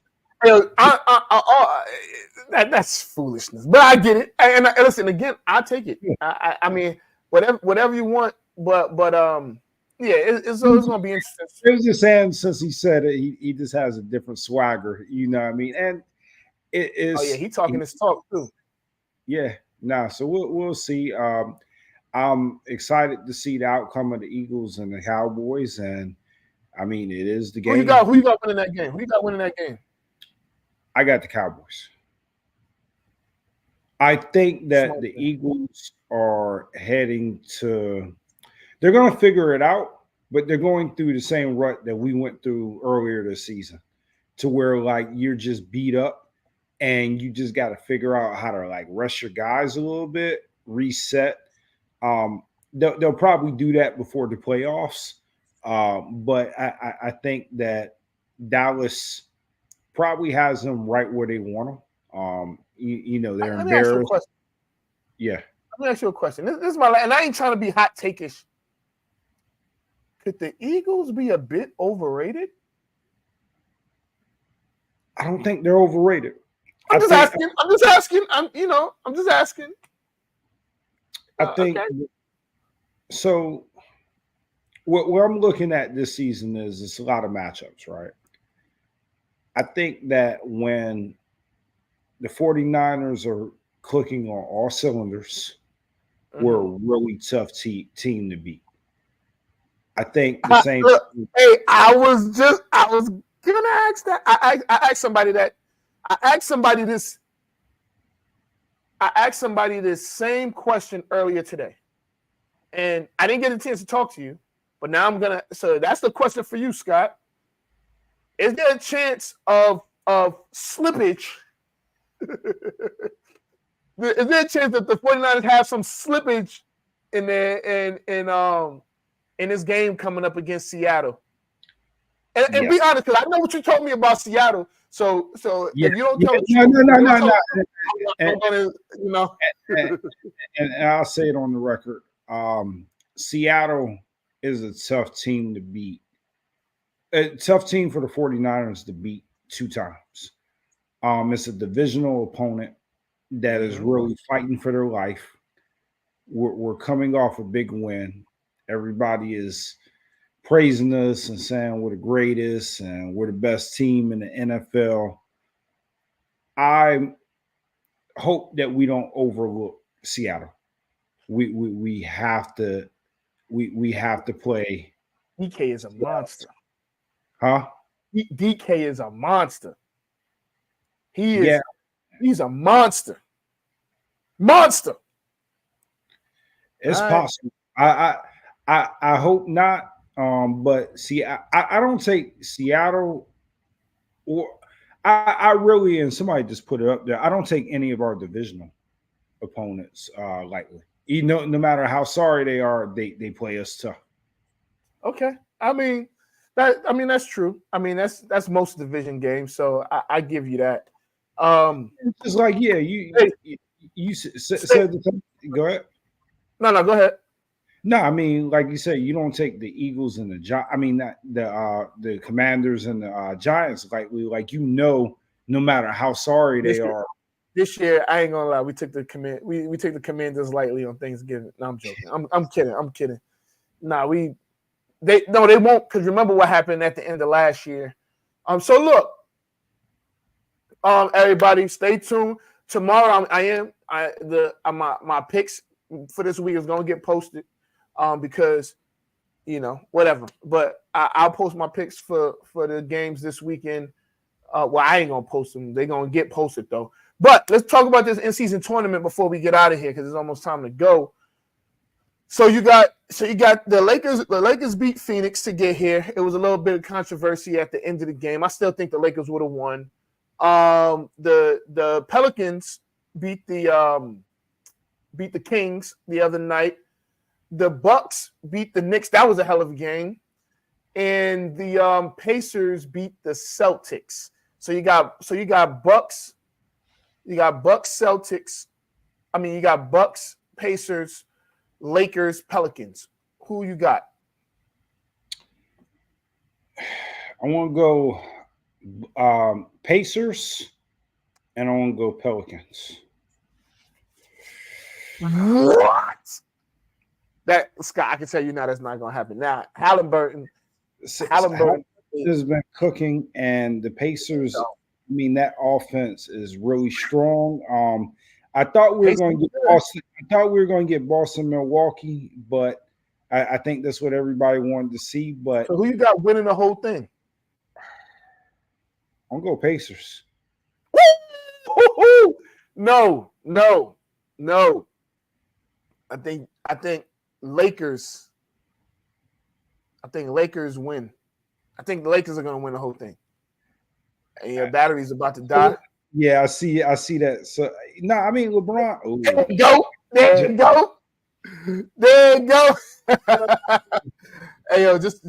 That's foolishness, but I get it. And listen, again, I take it. I mean, whatever you want, but yeah, it's gonna be interesting. It was just saying, since he said it, he just has a different swagger, you know what I mean? And it is. Oh yeah, he talking his talk too. Yeah, so we'll see. I'm excited to see the outcome of the Eagles and the Cowboys, and I mean, it is the game. Who you got winning that game? Who you got winning that game? I got the Cowboys. I think that the Eagles are heading to. They're going to figure it out, but they're going through the same rut that we went through earlier this season, to where like you're just beat up, and you just got to figure out how to like rest your guys a little bit, reset. They'll probably do that before the playoffs, but I think that Dallas probably has them right where they want them. You know, they're embarrassed. Yeah. Let me ask you a question. This is my, and I ain't trying to be hot take-ish. Could the Eagles be a bit overrated? I don't think they're overrated. I'm just asking. I'm just asking. I think so. What I'm looking at this season is it's a lot of matchups, right? I think that when the 49ers are clicking on all cylinders, we're a really tough team to beat. I think the same. Hey, I was gonna ask that. I asked somebody that. I asked somebody this same question earlier today, and I didn't get a chance to talk to you. But now I'm gonna. So that's the question for you, Scott. Is there a chance of slippage? Is there a chance that the 49ers have some slippage in there in this game coming up against Seattle? And be honest, because I know what you told me about Seattle. So if you don't tell me, no. And I'll say it on the record. Seattle is a tough team to beat. A tough team for the 49ers to beat 2 times. It's a divisional opponent that is really fighting for their life. We're coming off a big win. Everybody is praising us and saying we're the greatest and we're the best team in the NFL. I hope that we don't overlook Seattle. We have to play. DK is a monster. Huh? DK is a monster. He is. Yeah. He's a monster. Monster. It's possible. I hope not. But see, I don't take Seattle, or I really, and somebody just put it up there, I don't take any of our divisional opponents lightly. You know, no matter how sorry they are, they play us tough. Okay. I mean that's true. I mean that's most division games, so I give you that. It's just like, yeah, you said the time. Go ahead. No, go ahead. No, I mean, like you said, you don't take the Eagles and the Commanders and the Giants lightly. Like no matter how sorry they are. This year, I ain't gonna lie, we took the Commanders lightly on Thanksgiving. No, I'm joking. I'm kidding. Nah, they won't, because remember what happened at the end of last year. So look, everybody, stay tuned. Tomorrow, my picks for this week is gonna get posted, because whatever. But I'll post my picks for the games this weekend. Well, I ain't gonna post them. They're gonna get posted though. But let's talk about this in-season tournament before we get out of here, because it's almost time to go. So you got the Lakers. The Lakers beat Phoenix to get here. It was a little bit of controversy at the end of the game. I still think the Lakers would have won. The Pelicans beat the Kings the other night. The Bucks beat the Knicks. That was a hell of a game. And the Pacers beat the Celtics. So you got Bucks. You got Bucks, Celtics. You got Bucks, Pacers, Lakers, Pelicans. Who you got? I want to go Pacers, and I want to go Pelicans. What? That, Scott, I can tell you now that's not going to happen. Now, Halliburton has been cooking, and the Pacers. I mean, that offense is really strong. I thought we were going to get Boston. I thought we were going to get Boston, Milwaukee, but I think that's what everybody wanted to see. But so who you got winning the whole thing? I'm going to go Pacers. No. I think Lakers. I think Lakers win. I think the Lakers are going to win the whole thing. And your battery's about to die. Yeah, I see that. So LeBron. Ooh. There you go. Hey, just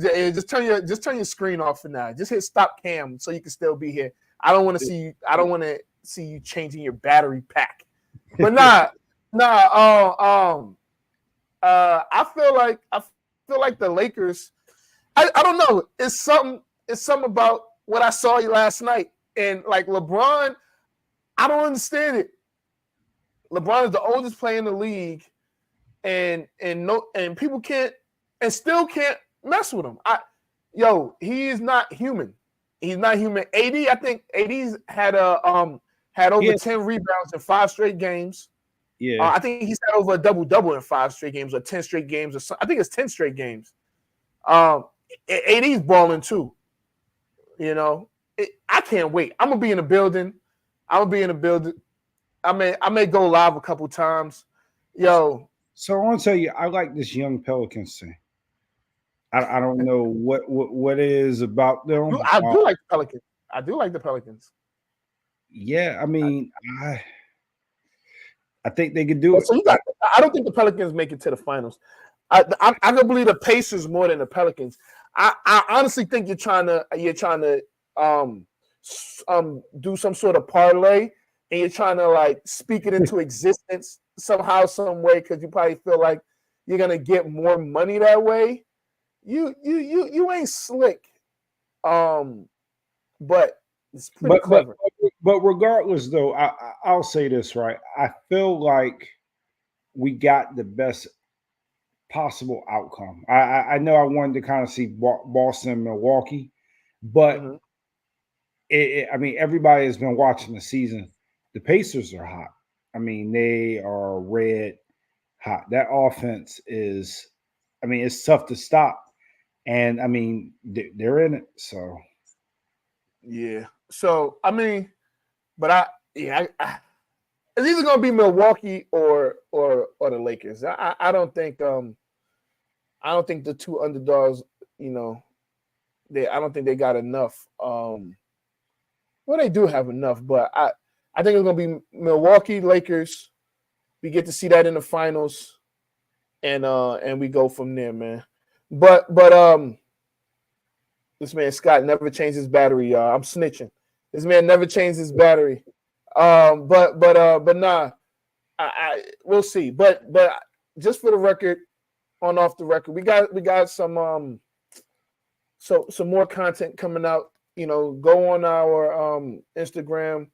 turn your screen off for now. Just hit stop cam so you can still be here. I don't want to see you changing your battery pack. But I feel like the Lakers. I don't know. It's something about what I saw last night. And like LeBron, I don't understand it. LeBron is the oldest player in the league, and people still can't mess with him. He is not human. He's not human. I think AD's had over 10 rebounds in 5 straight games. Yeah. I think he's had over a double-double in 5 straight games or 10 straight games or something. I think it's 10 straight games. AD's balling too. I can't wait. I'm gonna be in the building. I may go live a couple times. So I want to tell you, I like this young Pelicans team. I don't know what it is about them. I do like the Pelicans. I do like the Pelicans. Yeah, I think they could do it. So I don't think the Pelicans make it to the finals. I don't believe the Pacers more than the Pelicans. I honestly think you're trying to do some sort of parlay, and you're trying to like speak it into existence somehow, some way, because you probably feel like you're gonna get more money that way. You ain't slick, but it's pretty clever. But regardless, though, I'll say this, right? I feel like we got the best possible outcome. I know I wanted to kind of see Boston and Milwaukee, but everybody has been watching the season. The Pacers are hot. They are red hot. That offense is, it's tough to stop. And they're in it. So, yeah. So, but it's either going to be Milwaukee or the Lakers. I don't think the two underdogs, I don't think they got enough. Well, they do have enough, but I think it's going to be Milwaukee, Lakers. We get to see that in the finals, and we go from there, man. But this man Scott never changed his battery, y'all. I'm snitching. This man never changed his battery. But nah, we'll see. But just for the record, on Off the Record. We got some some more content coming out. You know, go on our Instagram.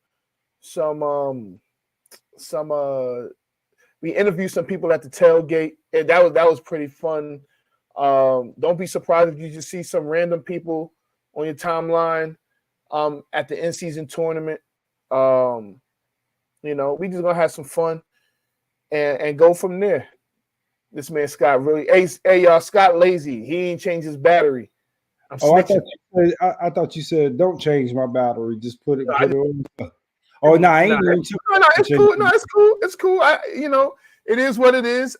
We interviewed some people at the tailgate, and that was pretty fun. Don't be surprised if you just see some random people on your timeline at the in-season tournament. You know, we just gonna have some fun and go from there. This man Scott really, hey, Scott lazy. He ain't changed his battery. I thought you said don't change my battery. Just put it on. Oh no, I ain't doing too. No, it's cool. No, it's cool. It's cool. You know, it is what it is.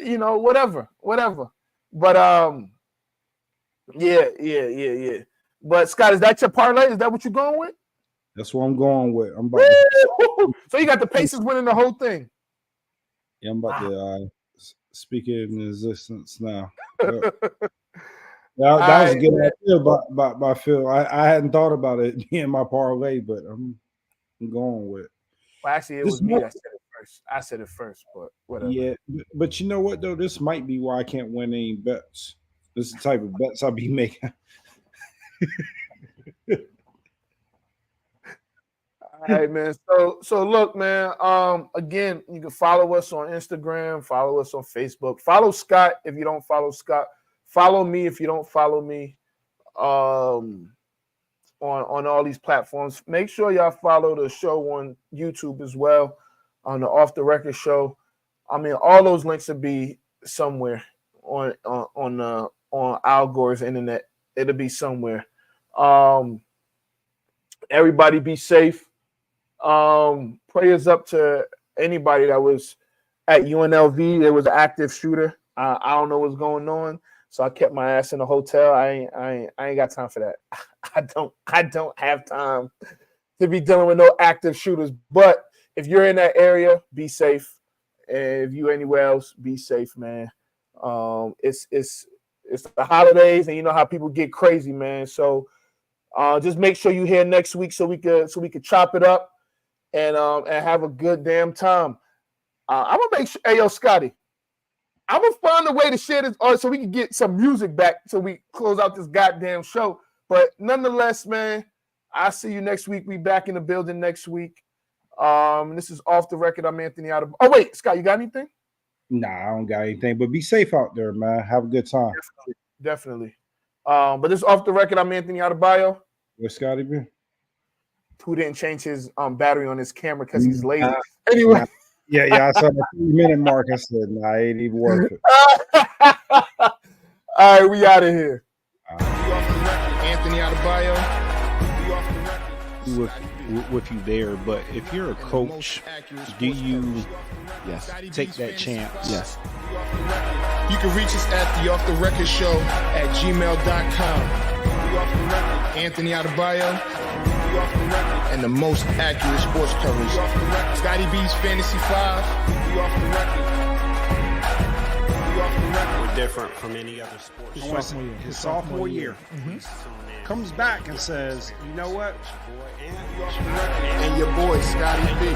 You know, whatever. But yeah. But Scott, is that your parlay? Is that what you're going with? That's what I'm going with. I'm about to... So you got the Pacers winning the whole thing. Yeah, I'm about to speak it in existence now. That was a good idea by Phil. I hadn't thought about it in my parlay, but I'm going with. Well, actually, it was me that said it first. I said it first, but whatever. Yeah, but you know what though? This might be why I can't win any bets. This is the type of bets I'll be making. All right, man. So look, man. Again, you can follow us on Instagram, follow us on Facebook, follow Scott if you don't follow Scott. Follow me if you don't follow me. On all these platforms. Make sure y'all follow the show on YouTube as well, on the Off the Record show. I mean, all those links will be somewhere on Al Gore's internet. It'll be somewhere. Everybody be safe. Prayers up to anybody that was at UNLV. There was an active shooter. I don't know what's going on, so I kept my ass in the hotel. I ain't got time for that. I don't have time to be dealing with no active shooters. But if you're in that area, be safe. And if you're anywhere else, be safe, man. It's the holidays, and you know how people get crazy, man. So just make sure you're here next week so we could chop it up and have a good damn time. I'm gonna make sure. Hey, yo, Scotty, I'm gonna find a way to share this so we can get some music back so we close out this goddamn show. But nonetheless, man, I'll see you next week. We back in the building next week. This is Off the Record. I'm Anthony Adebayo. Oh wait, Scott, you got anything? Nah, I don't got anything. But be safe out there, man. Have a good time. Definitely. But this is Off the Record. I'm Anthony Adebayo. Where Scotty been? Who didn't change his battery on his camera because he's lazy. Anyway. Yeah, I saw the 3-minute mark. I said, nah, it ain't even worth it. All right, we out of here. Anthony Adebayo. With you there, but if you're a coach, do you take that chance? Yes. You can reach us at the Off the Record Show at gmail.com. Anthony Adebayo and the most accurate sports coverage. Scotty B's Fantasy 5. We're different from any other sport. His sophomore year. Comes back and says, you know what? And your boy, Scotty B.